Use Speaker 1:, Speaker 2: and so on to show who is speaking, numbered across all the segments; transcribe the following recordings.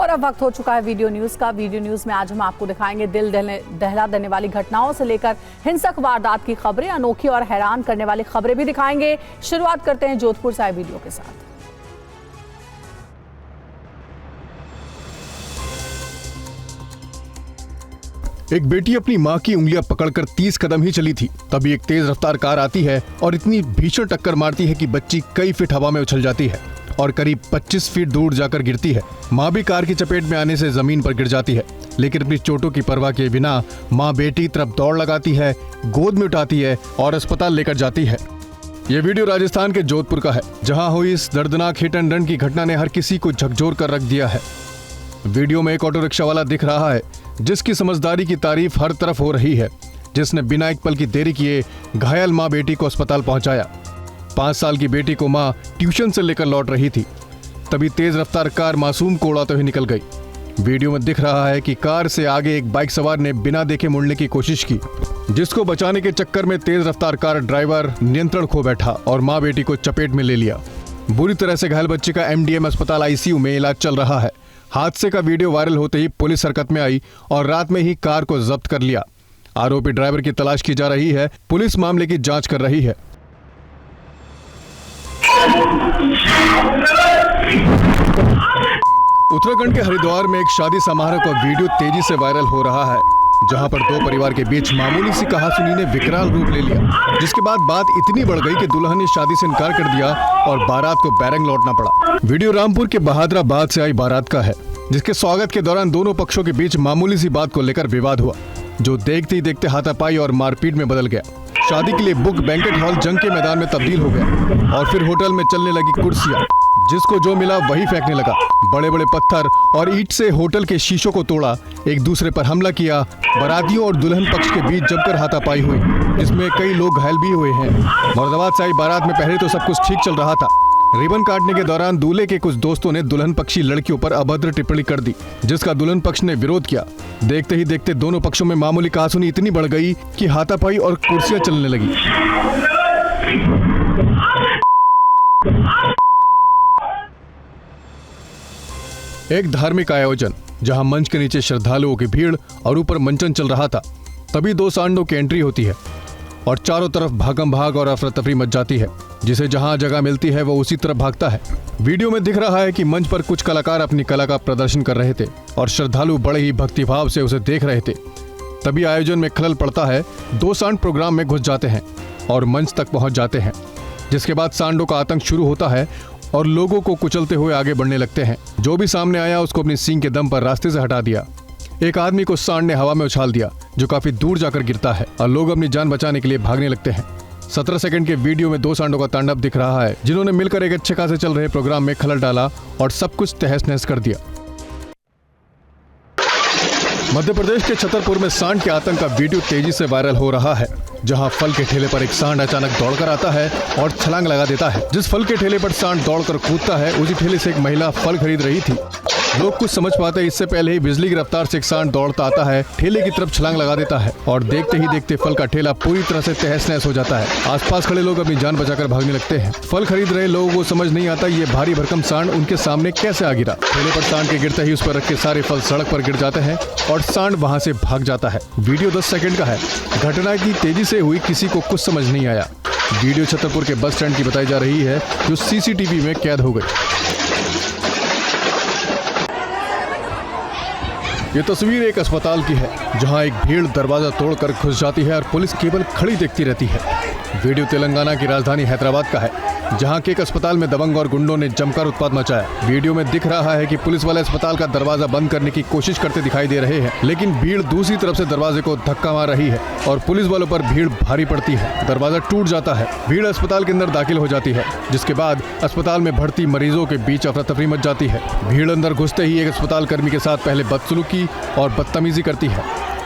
Speaker 1: और अब वक्त हो चुका है वीडियो न्यूज का। वीडियो न्यूज में आज हम आपको दिखाएंगे दिल दहला देने वाली घटनाओं से लेकर हिंसक वारदात की खबरें, अनोखी और हैरान करने वाली खबरें भी दिखाएंगे। शुरुआत करते हैं जोधपुर से आए वीडियो के साथ।
Speaker 2: एक बेटी अपनी मां की उंगलियां पकड़कर 30 कदम ही चली थी, तभी एक तेज रफ्तार कार आती है और इतनी भीषण टक्कर मारती है कि बच्ची कई फीट हवा में उछल जाती है और करीब 25 फीट दूर जाकर गिरती है। मां भी कार की चपेट में आने से जमीन पर गिर जाती है, लेकिन अपनी चोटों की परवाह किए बिना मां बेटी तरफ दौड़ लगाती है, गोद में उठाती है और अस्पताल लेकर जाती है। ये वीडियो राजस्थान के जोधपुर का है, जहां हुई इस दर्दनाक हिट एंड रन की घटना ने हर किसी को झकझोर कर रख दिया है। वीडियो में एक ऑटो रिक्शा वाला दिख रहा है जिसकी समझदारी की तारीफ हर तरफ हो रही है, जिसने बिना एक पल की देरी किए घायल मां बेटी को अस्पताल पहुंचाया। 5 साल की बेटी को मां ट्यूशन से लेकर लौट रही थी, तभी तेज रफ्तार कार मासूम को उड़ाते हुए निकल गई। वीडियो में दिख रहा है कि कार से आगे एक बाइक सवार ने बिना देखे मुड़ने की कोशिश की, जिसको बचाने के चक्कर में तेज रफ्तार कार ड्राइवर नियंत्रण खो बैठा और मां बेटी को चपेट में ले लिया। बुरी तरह से घायल बच्चे का MDM अस्पताल ICU में इलाज चल रहा है। हादसे का वीडियो वायरल होते ही पुलिस हरकत में आई और रात में ही कार को जब्त कर लिया। आरोपी ड्राइवर की तलाश की जा रही है। पुलिस मामले की जांच कर रही है। उत्तराखंड के हरिद्वार में एक शादी समारोह का वीडियो तेजी से वायरल हो रहा है, जहां पर दो परिवार के बीच मामूली सी कहासुनी ने विकराल रूप ले लिया, जिसके बाद बात इतनी बढ़ गई कि दुल्हन ने शादी से इनकार कर दिया और बारात को बैरंग लौटना पड़ा। वीडियो रामपुर के बहादुराबाद से आई बारात का है, जिसके स्वागत के दौरान दोनों पक्षों के बीच मामूली सी बात को लेकर विवाद हुआ, जो देखते ही देखते हाथापाई और मारपीट में बदल गया। शादी के लिए बुक बैंकेट हॉल जंग के मैदान में तब्दील हो गया और फिर होटल में चलने लगी कुर्सियां, जिसको जो मिला वही फेंकने लगा। बड़े बड़े पत्थर और ईंट से होटल के शीशों को तोड़ा, एक दूसरे पर हमला किया। बारातियों और दुल्हन पक्ष के बीच जमकर हाथापाई हुई, जिसमें कई लोग घायल भी हुए हैं। मुरादाबाद से आई बारात में पहले तो सब कुछ ठीक चल रहा था। रिबन काटने के दौरान दूल्हे के कुछ दोस्तों ने दुल्हन पक्षी लड़कियों पर अभद्र टिप्पणी कर दी, जिसका दुल्हन पक्ष ने विरोध किया। देखते ही देखते दोनों पक्षों में मामूली कहासुनी इतनी बढ़ गई कि हाथापाई और कुर्सियां चलने लगी। एक धार्मिक आयोजन, जहां मंच के नीचे श्रद्धालुओं की भीड़ और ऊपर मंचन चल रहा था, तभी दो सांडों की एंट्री होती है और चारों तरफ भागम भाग और अफरा तफरी मच जाती है। जिसे जहां जगह मिलती है वो उसी तरफ भागता है। वीडियो में दिख रहा है कि मंच पर कुछ कलाकार अपनी कला का प्रदर्शन कर रहे थे और श्रद्धालु बड़े ही भक्तिभाव से उसे देख रहे थे। तभी आयोजन में खलल पड़ता है। दो सांड प्रोग्राम में घुस जाते हैं और मंच तक पहुंच जाते हैं, जिसके बाद सांडों का आतंक शुरू होता है और लोगों को कुचलते हुए आगे बढ़ने लगते हैं। जो भी सामने आया उसको अपनी सींग के दम पर रास्ते से हटा दिया। एक आदमी को सांड ने हवा में उछाल दिया, जो काफी दूर जाकर गिरता है और लोग अपनी जान बचाने के लिए भागने लगते हैं। 17 सेकंड के वीडियो में दो सांडों का तांडव दिख रहा है, जिन्होंने मिलकर एक अच्छे खासे चल रहे प्रोग्राम में खलल डाला और सब कुछ तहस नहस कर दिया। मध्य प्रदेश के छतरपुर में सांड के आतंक का वीडियो तेजी से वायरल हो रहा है, जहां फल के ठेले पर एक सांड अचानक दौड़कर आता है और छलांग लगा देता है। जिस फल के ठेले पर सांड दौड़कर कूदता है, उसी ठेले से एक महिला फल खरीद रही थी। लोग कुछ समझ पाते इससे पहले ही बिजली की रफ्तार से एक सांड दौड़ता आता है, ठेले की तरफ छलांग लगा देता है और देखते ही देखते फल का ठेला पूरी तरह से तहस नहस हो जाता है। आसपास खड़े लोग अपनी जान बचाकर भागने लगते हैं। फल खरीद रहे लोगों को समझ नहीं आता ये भारी भरकम सांड उनके सामने कैसे आ गिरा। ठेले पर सांड के गिरते ही उस पर रखे सारे फल सड़क पर गिर जाते हैं और सांड वहां से भाग जाता है। वीडियो 10 सेकंड का है। घटना की तेजी से हुई, किसी को कुछ समझ नहीं आया। वीडियो छतरपुर के बस स्टैंड की बताई जा रही है, जो CCTV में कैद हो गई। ये तस्वीर एक अस्पताल की है, जहां एक भीड़ दरवाजा तोड़कर घुस जाती है और पुलिस केवल खड़ी देखती रहती है। वीडियो तेलंगाना की राजधानी हैदराबाद का है, जहां के एक अस्पताल में दबंग और गुंडों ने जमकर उत्पात मचाया। वीडियो में दिख रहा है कि पुलिस वाले अस्पताल का दरवाजा बंद करने की कोशिश करते दिखाई दे रहे हैं, लेकिन भीड़ दूसरी तरफ से दरवाजे को धक्का मार रही है और पुलिस वालों पर भीड़ भारी पड़ती है। दरवाजा टूट जाता है। भीड़ अस्पताल के अंदर दाखिल हो जाती है, जिसके बाद अस्पताल में भर्ती मरीजों के बीच अफरा तफरी मच जाती है। भीड़ अंदर घुसते ही एक अस्पताल कर्मी के साथ पहले बदसलूकी और बदतमीजी करती है,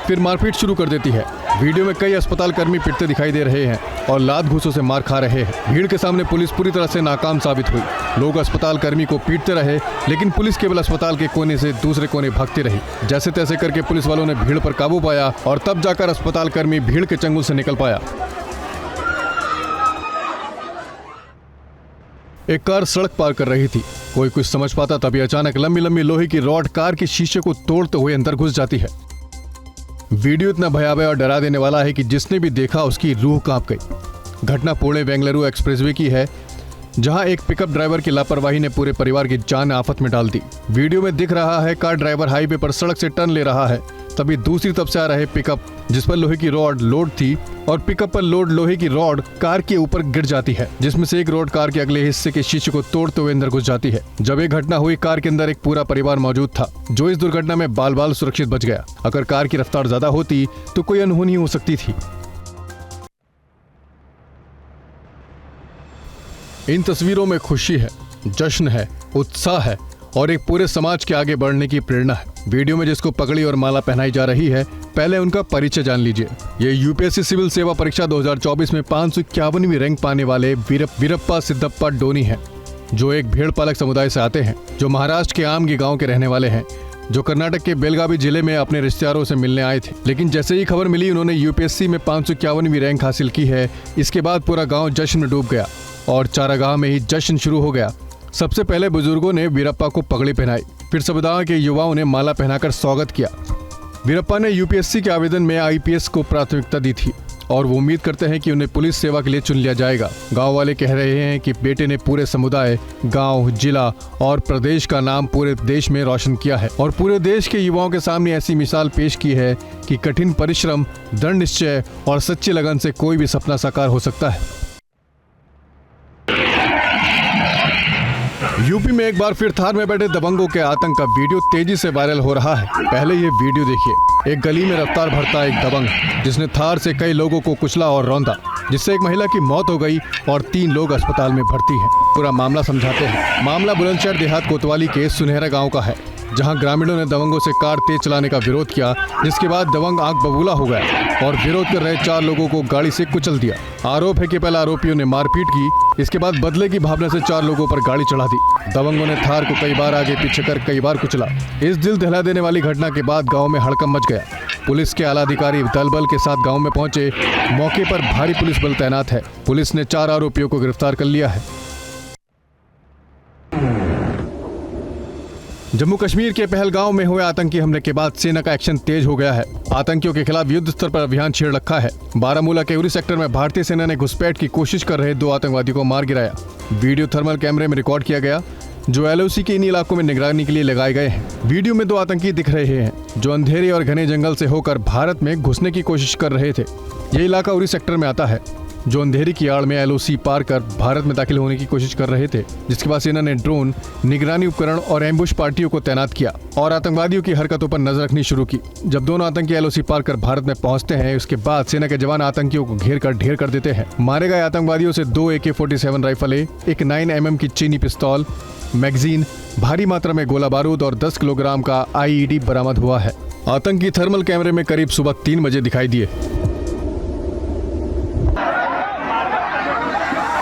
Speaker 2: फिर मारपीट शुरू कर देती है। वीडियो में कई अस्पताल कर्मी पिटते दिखाई दे रहे हैं और लात घूंसों से मार खा रहे हैं। भीड़ के सामने पुलिस पूरी तरह से नाकाम साबित हुई। लोग अस्पताल कर्मी को पीटते रहे, लेकिन पुलिस केवल अस्पताल के कोने से दूसरे कोने भागती रही। जैसे तैसे करके पुलिस वालों ने भीड़ पर काबू पाया और तब जाकर अस्पताल कर्मी भीड़ के चंगुल से निकल पाया। एक कार सड़क पार कर रही थी। कोई कुछ समझ पाता तभी अचानक लंबी लंबी लोहे की रॉड कार के शीशे को तोड़ते हुए अंदर घुस जाती है। वीडियो इतना भयावह और डरा देने वाला है कि जिसने भी देखा उसकी रूह कांप गई। घटना पुणे बेंगलुरु एक्सप्रेसवे की है, जहां एक पिकअप ड्राइवर की लापरवाही ने पूरे परिवार की जान आफत में डाल दी। वीडियो में दिख रहा है कार ड्राइवर हाईवे पर सड़क से टर्न ले रहा है, तभी दूसरी तरफ से आ रहे पिकअप जिस पर लोहे की रॉड लोड थी और पिकअप पर लोड लोहे की रॉड कार के ऊपर गिर जाती है, जिसमें से एक रॉड कार के अगले हिस्से के शीशे को तोड़ते हुए अंदर घुस जाती है। जब ये घटना हुई कार के अंदर एक पूरा परिवार मौजूद था, जो इस दुर्घटना में बाल बाल सुरक्षित बच गया। अगर कार की रफ्तार ज्यादा होती तो कोई अनहोनी हो सकती थी। इन तस्वीरों में खुशी है, जश्न है, उत्साह है और एक पूरे समाज के आगे बढ़ने की प्रेरणा है। वीडियो में जिसको पगड़ी और माला पहनाई जा रही है, पहले उनका परिचय जान लीजिए। ये यूपीएससी सिविल सेवा परीक्षा 2024 में 551वीं रैंक पाने वाले वीरप्पा सिद्धप्पा डोनी हैं, जो एक भेड़ पालक समुदाय से आते हैं, जो महाराष्ट्र के आमगी गांव के रहने वाले हैं, जो कर्नाटक के बेलगावी जिले में अपने रिश्तेदारों से मिलने आए थे। लेकिन जैसे ही खबर मिली उन्होंने यूपीएससी में 551वीं रैंक हासिल की है, इसके बाद पूरा गाँव जश्न में डूब गया और चारागाह में ही जश्न शुरू हो गया। सबसे पहले बुजुर्गों ने वीरप्पा को पगड़ी पहनाई, फिर समुदाय के युवाओं ने माला पहनाकर स्वागत किया। वीरप्पा ने यूपीएससी के आवेदन में आईपीएस को प्राथमिकता दी थी और वो उम्मीद करते हैं कि उन्हें पुलिस सेवा के लिए चुन लिया जाएगा। गांव वाले कह रहे हैं कि बेटे ने पूरे समुदाय, गांव, जिला और प्रदेश का नाम पूरे देश में रोशन किया है और पूरे देश के युवाओं के सामने ऐसी मिसाल पेश की है कि कठिन परिश्रम, दृढ़ निश्चय और सच्ची लगन से कोई भी सपना साकार हो सकता है। यूपी में एक बार फिर थार में बैठे दबंगों के आतंक का वीडियो तेजी से वायरल हो रहा है। पहले ये वीडियो देखिए। एक गली में रफ्तार भरता एक दबंग, जिसने थार से कई लोगों को कुचला और रौंदा, जिससे एक महिला की मौत हो गई और 3 लोग अस्पताल में भर्ती हैं। पूरा मामला समझाते हैं। मामला बुलंदशहर देहात कोतवाली के सुनहरा गाँव का है, जहां ग्रामीणों ने दबंगों से कार तेज चलाने का विरोध किया, जिसके बाद दबंग आंख बबूला हो गया और विरोध कर रहे 4 लोगों को गाड़ी से कुचल दिया। आरोप है कि पहले आरोपियों ने मारपीट की, इसके बाद बदले की भावना से 4 लोगों पर गाड़ी चढ़ा दी। दबंगों ने थार को कई बार आगे पीछे कर कई बार कुचला। इस दिल दहला देने वाली घटना के बाद गाँव में हड़कंप मच गया। पुलिस के आला अधिकारी दल बल के साथ गाँव में पहुंचे। मौके पर भारी पुलिस बल तैनात है। पुलिस ने 4 आरोपियों को गिरफ्तार कर लिया है। जम्मू कश्मीर के पहलगांव में हुए आतंकी हमले के बाद सेना का एक्शन तेज हो गया है। आतंकियों के खिलाफ युद्ध स्तर पर अभियान छेड़ रखा है। बारामूला के उरी सेक्टर में भारतीय सेना ने घुसपैठ की कोशिश कर रहे 2 आतंकवादियों को मार गिराया। वीडियो थर्मल कैमरे में रिकॉर्ड किया गया, जो एलओसी के इन इलाकों में निगरानी के लिए लगाए गए हैं। वीडियो में 2 आतंकी दिख रहे हैं, जो अंधेरे और घने जंगल से होकर भारत में घुसने की कोशिश कर रहे थे। ये इलाका उरी सेक्टर में आता है, जो अंधेरी की आड़ में एलओसी पार कर भारत में दाखिल होने की कोशिश कर रहे थे, जिसके बाद सेना ने ड्रोन, निगरानी उपकरण और एम्बुश पार्टियों को तैनात किया और आतंकवादियों की हरकतों पर नजर रखनी शुरू की। जब दोनों आतंकी एलओसी पार कर भारत में पहुंचते हैं, उसके बाद सेना के जवान आतंकियों को घेर कर ढेर कर देते हैं। मारे गए आतंकवादियों से 2 AK-47 राइफलें, एक 9mm की चीनी पिस्तौल, मैगजीन, भारी मात्रा में गोला बारूद और 10 किलोग्राम का IED बरामद हुआ है। आतंकी थर्मल कैमरे में करीब सुबह 3 बजे दिखाई दिए।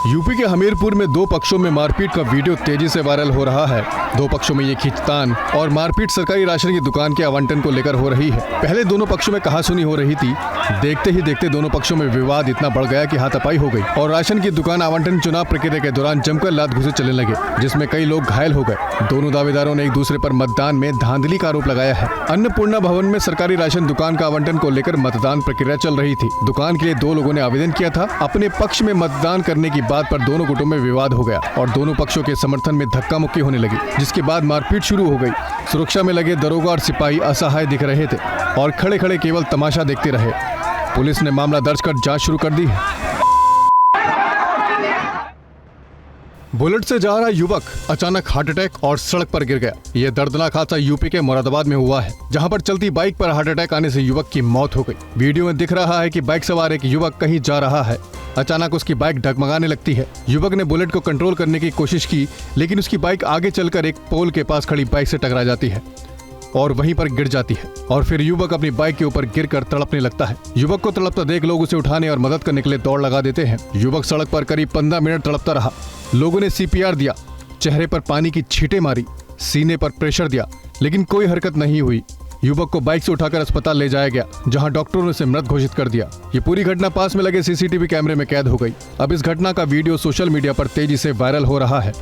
Speaker 2: यूपी के हमीरपुर में 2 पक्षों में मारपीट का वीडियो तेजी से वायरल हो रहा है। 2 पक्षों में ये खींचतान और मारपीट सरकारी राशन की दुकान के आवंटन को लेकर हो रही है। पहले दोनों पक्षों में कहासुनी हो रही थी। देखते ही देखते दोनों पक्षों में विवाद इतना बढ़ गया कि हाथापाई हो गई और राशन की दुकान आवंटन चुनाव प्रक्रिया के दौरान जमकर लात घुसे चलने लगे, जिसमें कई लोग घायल हो गए। दोनों दावेदारों ने एक दूसरे पर मतदान में धांधली का आरोप लगाया है। अन्नपूर्णा भवन में सरकारी राशन दुकान का आवंटन को लेकर मतदान प्रक्रिया चल रही थी। दुकान के लिए 2 लोगों ने आवेदन किया था। अपने पक्ष में मतदान करने की बात पर दोनों गुटों में विवाद हो गया और दोनों पक्षों के समर्थन में धक्का मुक्की होने लगी, जिसके बाद मारपीट शुरू हो गई। सुरक्षा में लगे दरोगा और सिपाही असहाय दिख रहे थे और खड़े खड़े केवल तमाशा देखते रहे। पुलिस ने मामला दर्ज कर जांच शुरू कर दी है। बुलेट से जा रहा युवक अचानक हार्ट अटैक और सड़क पर गिर गया। यह दर्दनाक हादसा यूपी के मुरादाबाद में हुआ है, जहां पर चलती बाइक पर हार्ट अटैक आने से युवक की मौत हो गई। वीडियो में दिख रहा है कि बाइक सवार एक युवक कहीं जा रहा है। अचानक उसकी बाइक डगमगाने लगती है। युवक ने बुलेट को कंट्रोल करने की कोशिश की, लेकिन उसकी बाइक आगे चलकर एक पोल के पास खड़ी बाइक से टकरा जाती है और वहीं पर गिर जाती है और फिर युवक अपनी बाइक के ऊपर गिरकर तड़पने लगता है। युवक को तड़पता देख लोग उसे उठाने और मदद करने के लिए दौड़ लगा देते हैं। युवक सड़क पर करीब 15 मिनट तड़पता रहा। लोगों ने CPR दिया, चेहरे पर पानी की छींटें मारी, सीने पर प्रेशर दिया, लेकिन कोई हरकत नहीं हुई। युवक को बाइक से उठाकर अस्पताल ले जाया गया, जहां डॉक्टरों ने उसे मृत घोषित कर दिया। ये पूरी घटना पास में लगे सीसीटीवी कैमरे में कैद हो गई। अब इस घटना का वीडियो सोशल मीडिया पर तेजी से वायरल हो रहा है।